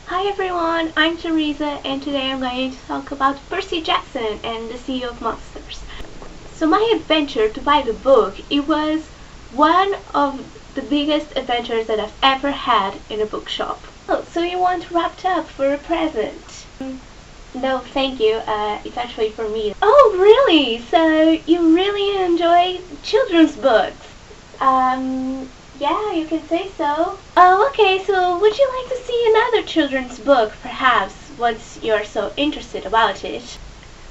Hi everyone, I'm Teresa and today I'm going to talk about Percy Jackson and the Sea of Monsters. So my adventure to buy the book, it was one of the biggest adventures that I've ever had in a bookshop. Oh, so you want wrapped up for a present? No, thank you. It's actually for me. Oh, really? So you really enjoy children's books? Yeah, you can say so. Oh, okay, so would you like to see another children's book, perhaps, once you're so interested about it?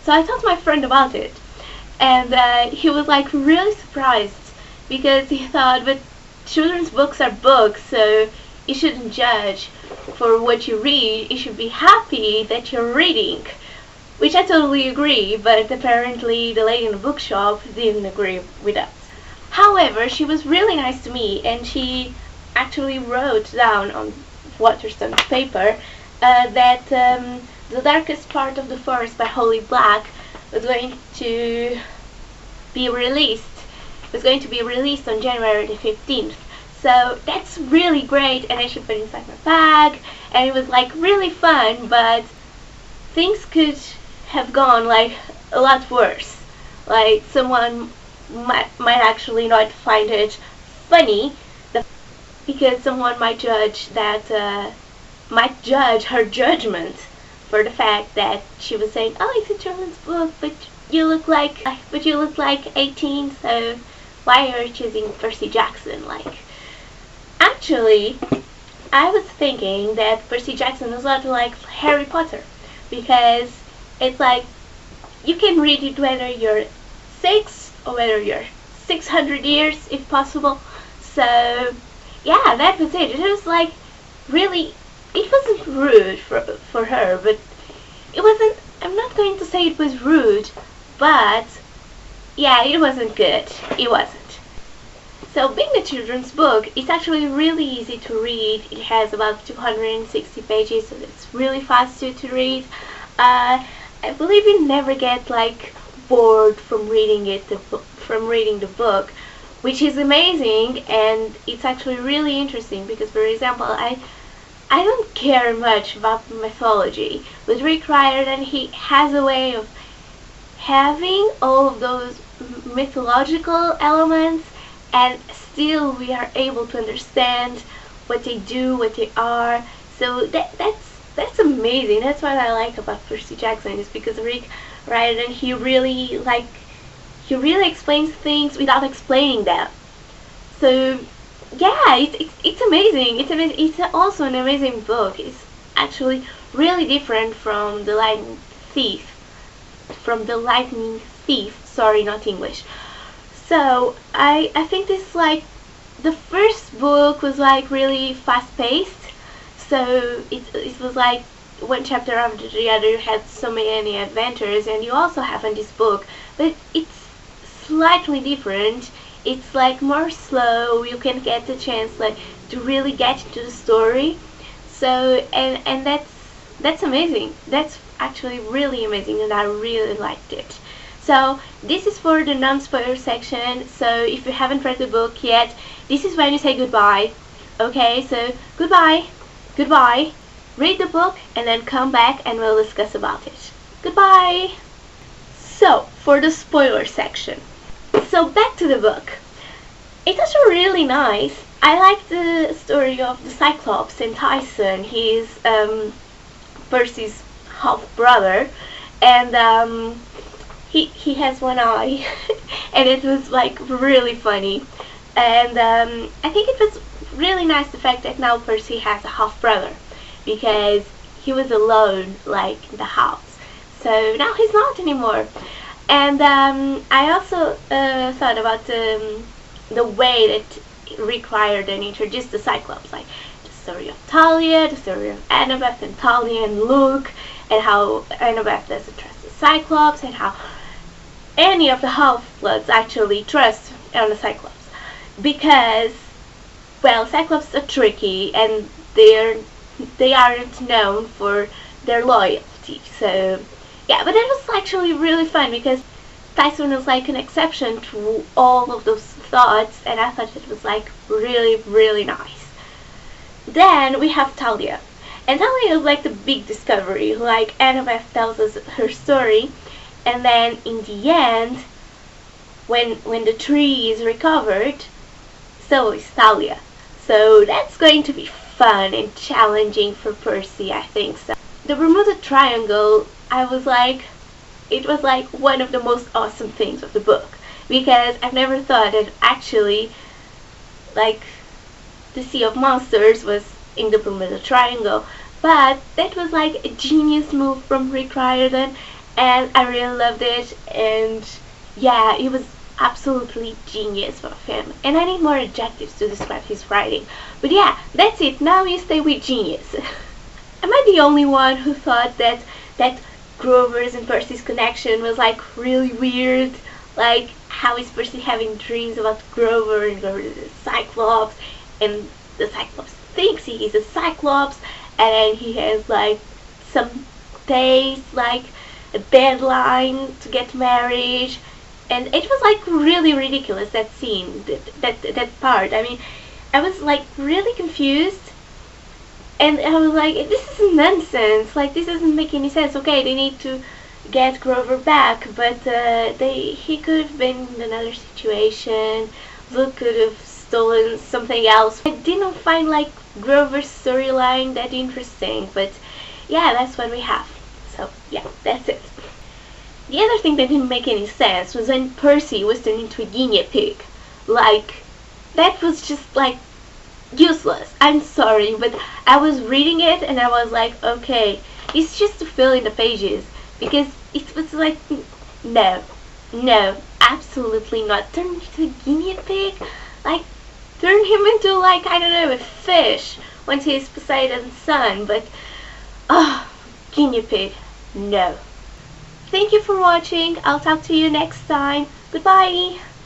So I told my friend about it, and he was like really surprised because he thought, but children's books are books, so you shouldn't judge for what you read. You should be happy that you're reading. Which I totally agree, but apparently the lady in the bookshop didn't agree with us. However, she was really nice to me, and she actually wrote down on waterstone paper that The Darkest Part of the Forest by Holly Black was going to be released. Was going to be released on January the 15th. So that's really great, and I should put it inside my bag, and it was like really fun, but things could have gone like a lot worse. Like someone might actually not find it funny because someone might judge her judgment for the fact that she was saying, "Oh, it's a children's book, but you look like 18, so why are you choosing Percy Jackson?" Like, actually, I was thinking that Percy Jackson was a lot like Harry Potter because it's like you can read it whether you're 6 or whether you're 600 years if possible. So yeah, that was it. It was like really, it wasn't rude for her, but it wasn't, I'm not going to say it was rude, but yeah, it wasn't good. It wasn't. So being a children's book, it's actually really easy to read. It has about 260 pages, so it's really fast to read. I believe you never get like bored from reading the book, which is amazing, and it's actually really interesting because, for example, I don't care much about mythology, but Rick Riordan, he has a way of having all of those mythological elements, and still we are able to understand what they do, what they are. So that's amazing. That's what I like about Percy Jackson, is because Rick Riordan, he really explains things without explaining them. So yeah, it's amazing. It's amazing. It's also an amazing book. It's actually really different from the Lightning Thief. Sorry, not English. So I think this, like, the first book was like really fast paced. So it was like one chapter after the other. You had so many adventures, and you also have in this book, but it's slightly different. It's like more slow. You can get the chance like to really get into the story. So and that's amazing. That's actually really amazing, and I really liked it. So this is for the non-spoiler section. So if you haven't read the book yet, this is when you say goodbye. Okay, so goodbye, goodbye. Read the book and then come back and we'll discuss about it. Goodbye. So for the spoiler section. So back to the book. It's also really nice. I like the story of the Cyclops and Tyson. He's Percy's half brother, and he has one eye, and it was like really funny. And I think it was really nice the fact that now Percy has a half brother, because he was alone like in the house. So now he's not anymore. And I also thought about the way that Rick Riordan introduced the Cyclops, like the story of Talia, the story of Annabeth and Talia and Luke, and how Annabeth doesn't trust the Cyclops, and how any of the Half-Bloods actually trust on the Cyclops. Because, well, Cyclops are tricky, and they aren't known for their loyalty. So yeah, but it was actually really fun because Tyson was like an exception to all of those thoughts, and I thought it was like really, really nice. Then we have Talia, And suddenly it was like the big discovery. Like Annabeth tells us her story, and then in the end, when the tree is recovered, so is Thalia. So that's going to be fun and challenging for Percy, I think so. The Bermuda Triangle, it was like one of the most awesome things of the book, because I've never thought that actually, like, the Sea of Monsters was in the Bermuda Triangle. But that was like a genius move from Rick Riordan, and I really loved it. And yeah, it was absolutely genius of him. And I need more adjectives to describe his writing. But yeah, that's it. Now you stay with genius. Am I the only one who thought that Grover's and Percy's connection was like really weird? Like, how is Percy having dreams about Grover, and Grover is a Cyclops, and the Cyclops thinks he is a Cyclops, and then he has like some days, like a deadline to get married, and it was like really ridiculous, that scene, that part. I mean, I was like really confused, and I was like, this is nonsense. Like, this doesn't make any sense. Okay, they need to get Grover back, but he could have been in another situation. Luke could have stolen something else. I didn't find like Grover's storyline that interesting, but yeah, that's what we have. So yeah, that's it. The other thing that didn't make any sense was when Percy was turned into a guinea pig. Like, that was just like useless. I'm sorry, but I was reading it and I was like, okay, it's just to fill in the pages, because it was like, no, absolutely not. Turn into a guinea pig? Like, turn him into, like, I don't know, a fish once he's Poseidon's son, but guinea pig, no. Thank you for watching. I'll talk to you next time. Goodbye.